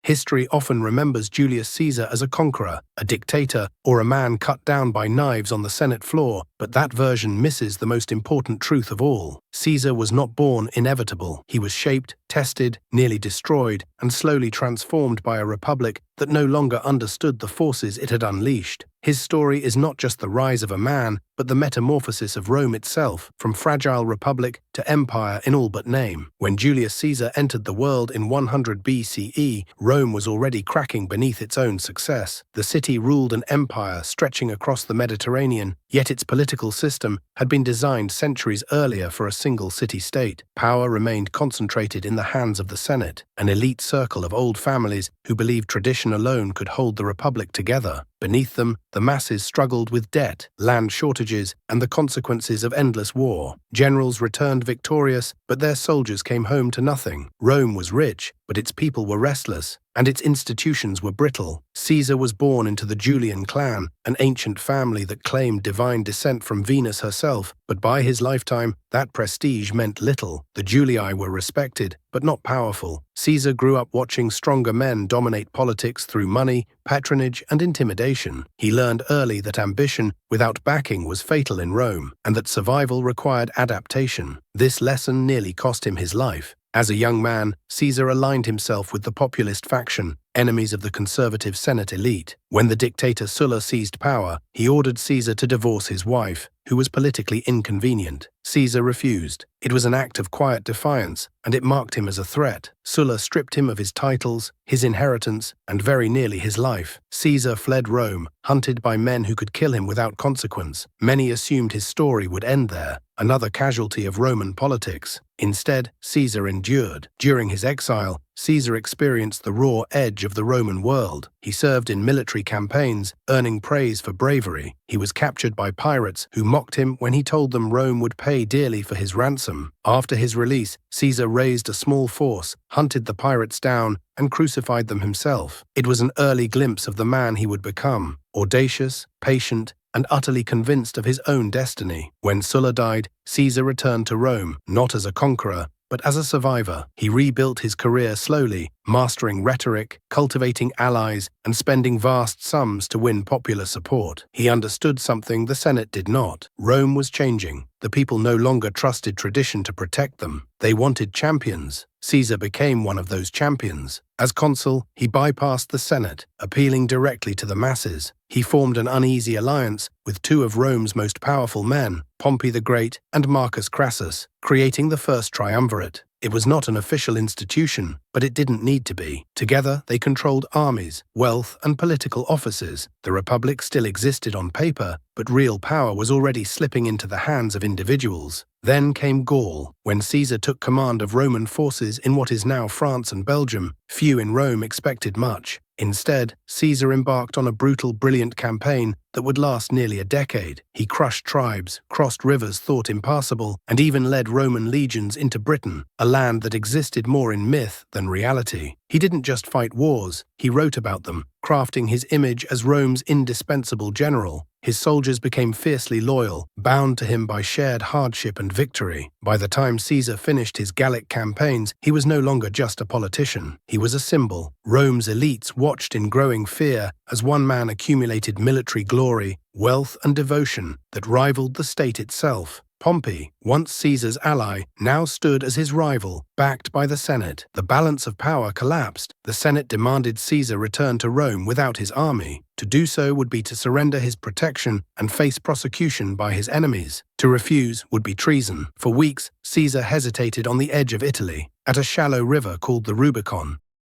History often remembers Julius Caesar as a conqueror, a dictator, or a man cut down by knives on the Senate floor, but that version misses the most important truth of all. Caesar was not born inevitable. He was shaped, tested, nearly destroyed, and slowly transformed by a republic that no longer understood the forces it had unleashed. His story is not just the rise of a man, but the metamorphosis of Rome itself, from fragile republic to empire in all but name. When Julius Caesar entered the world in 100 BCE, Rome was already cracking beneath its own success. The city ruled an empire stretching across the Mediterranean, yet its political system had been designed centuries earlier for a single city-state. Power remained concentrated in the hands of the Senate, an elite circle of old families who believed tradition alone could hold the republic together. Beneath them, the masses struggled with debt, land shortages, and the consequences of endless war. Generals returned victorious, but their soldiers came home to nothing. Rome was rich, but its people were restless, and its institutions were brittle. Caesar was born into the Julian clan, an ancient family that claimed divine descent from Venus herself, but by his lifetime, that prestige meant little. The Julii were respected, but not powerful. Caesar grew up watching stronger men dominate politics through money, patronage, and intimidation. He learned early that ambition without backing was fatal in Rome, and that survival required adaptation. This lesson nearly cost him his life. As a young man, Caesar aligned himself with the populist faction, enemies of the conservative Senate elite. When the dictator Sulla seized power, he ordered Caesar to divorce his wife, who was politically inconvenient. Caesar refused. It was an act of quiet defiance, and it marked him as a threat. Sulla stripped him of his titles, his inheritance, and very nearly his life. Caesar fled Rome, hunted by men who could kill him without consequence. Many assumed his story would end there, another casualty of Roman politics. Instead, Caesar endured. During his exile, Caesar experienced the raw edge of the Roman world. He served in military campaigns, earning praise for bravery. He was captured by pirates who mocked him when he told them Rome would pay dearly for his ransom. After his release, Caesar raised a small force, hunted the pirates down, and crucified them himself. It was an early glimpse of the man he would become, audacious, patient, and utterly convinced of his own destiny. When Sulla died, Caesar returned to Rome, not as a conqueror, but as a survivor. He rebuilt his career slowly, mastering rhetoric, cultivating allies, and spending vast sums to win popular support. He understood something the Senate did not. Rome was changing. The people no longer trusted tradition to protect them. They wanted champions. Caesar became one of those champions. As consul, he bypassed the Senate, appealing directly to the masses. He formed an uneasy alliance with two of Rome's most powerful men, Pompey the Great and Marcus Crassus, creating the first triumvirate. It was not an official institution, but it didn't need to be. Together, they controlled armies, wealth, and political offices. The Republic still existed on paper, but real power was already slipping into the hands of individuals. Then came Gaul. When Caesar took command of Roman forces in what is now France and Belgium, few in Rome expected much. Instead, Caesar embarked on a brutal, brilliant campaign that would last nearly a decade. He crushed tribes, crossed rivers thought impassable, and even led Roman legions into Britain, a land that existed more in myth than reality. He didn't just fight wars, he wrote about them, crafting his image as Rome's indispensable general. His soldiers became fiercely loyal, bound to him by shared hardship and victory. By the time Caesar finished his Gallic campaigns, he was no longer just a politician. He was a symbol. Rome's elites watched in growing fear as one man accumulated military glory, wealth, and devotion that rivaled the state itself. Pompey, once Caesar's ally, now stood as his rival, backed by the Senate. The balance of power collapsed. The Senate demanded Caesar return to Rome without his army. To do so would be to surrender his protection and face prosecution by his enemies. To refuse would be treason. For weeks, Caesar hesitated on the edge of Italy, at a shallow river called the Rubicon.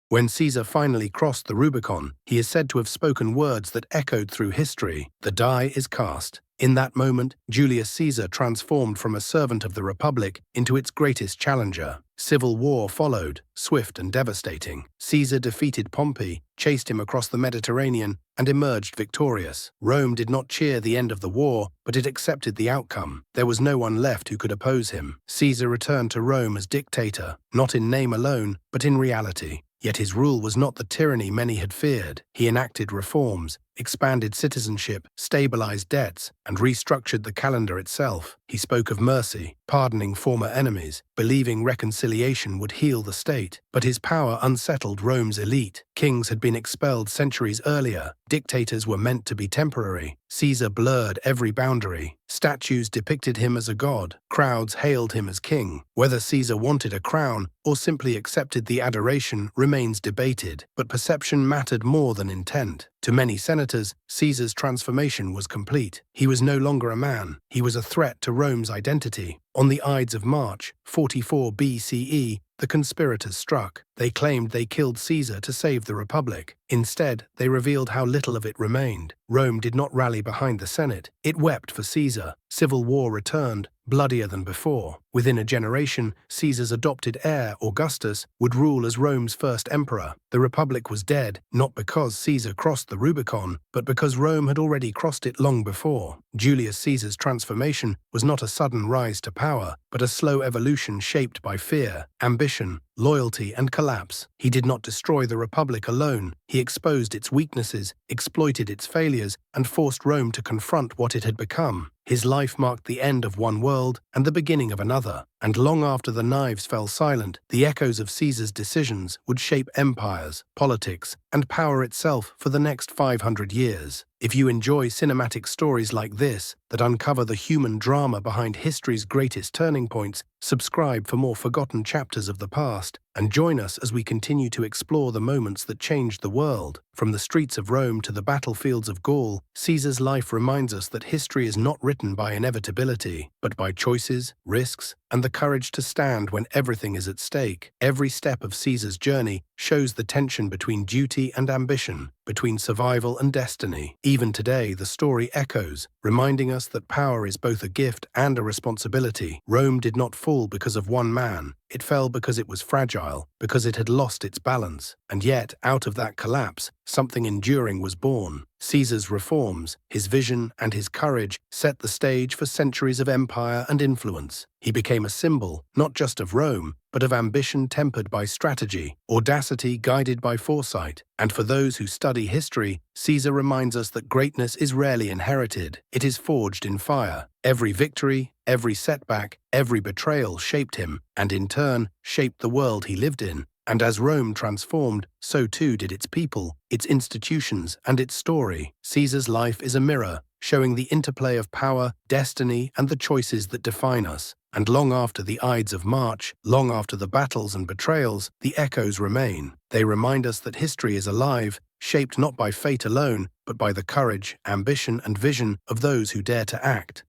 When Caesar finally crossed the Rubicon, he is said to have spoken words that echoed through history. The die is cast. In that moment, Julius Caesar transformed from a servant of the Republic into its greatest challenger. Civil war followed, swift and devastating. Caesar defeated Pompey, chased him across the Mediterranean, and emerged victorious. Rome did not cheer the end of the war, but it accepted the outcome. There was no one left who could oppose him. Caesar returned to Rome as dictator, not in name alone, but in reality. Yet his rule was not the tyranny many had feared. He enacted reforms, expanded citizenship, stabilized debts, and restructured the calendar itself. He spoke of mercy, pardoning former enemies, believing reconciliation would heal the state. But his power unsettled Rome's elite. Kings had been expelled centuries earlier. Dictators were meant to be temporary. Caesar blurred every boundary. Statues depicted him as a god. Crowds hailed him as king. Whether Caesar wanted a crown or simply accepted the adoration remains debated, but perception mattered more than intent. To many senators, Caesar's transformation was complete. He was no longer a man. He was a threat to Rome's identity. On the Ides of March, 44 BCE, the conspirators struck. They claimed they killed Caesar to save the Republic. Instead, they revealed how little of it remained. Rome did not rally behind the Senate. It wept for Caesar. Civil war returned, bloodier than before. Within a generation, Caesar's adopted heir, Augustus, would rule as Rome's first emperor. The Republic was dead, not because Caesar crossed the Rubicon, but because Rome had already crossed it long before. Julius Caesar's transformation was not a sudden rise to power, but a slow evolution shaped by fear, ambition, loyalty, and collapse. He did not destroy the Republic alone. He exposed its weaknesses, exploited its failures, and forced Rome to confront what it had become. His life marked the end of one world and the beginning of another, and long after the knives fell silent, the echoes of Caesar's decisions would shape empires, politics, and power itself for the next 500 years. If you enjoy cinematic stories like this that uncover the human drama behind history's greatest turning points, subscribe for more forgotten chapters of the past, and join us as we continue to explore the moments that changed the world. From the streets of Rome to the battlefields of Gaul, Caesar's life reminds us that history is not written by inevitability, but by choices, risks, and the courage to stand when everything is at stake. Every step of Caesar's journey shows the tension between duty and ambition, between survival and destiny. Even today, the story echoes, reminding us that power is both a gift and a responsibility. Rome did not fall because of one man. It fell because it was fragile, because it had lost its balance. And yet, out of that collapse, something enduring was born. Caesar's reforms, his vision, and his courage set the stage for centuries of empire and influence. He became a symbol, not just of Rome, but of ambition tempered by strategy, audacity guided by foresight. And for those who study history, Caesar reminds us that greatness is rarely inherited. It is forged in fire. Every victory, every setback, every betrayal shaped him, and in turn, shaped the world he lived in. And as Rome transformed, so too did its people, its institutions, and its story. Caesar's life is a mirror, showing the interplay of power, destiny, and the choices that define us. And long after the Ides of March, long after the battles and betrayals, the echoes remain. They remind us that history is alive, shaped not by fate alone, but by the courage, ambition, and vision of those who dare to act.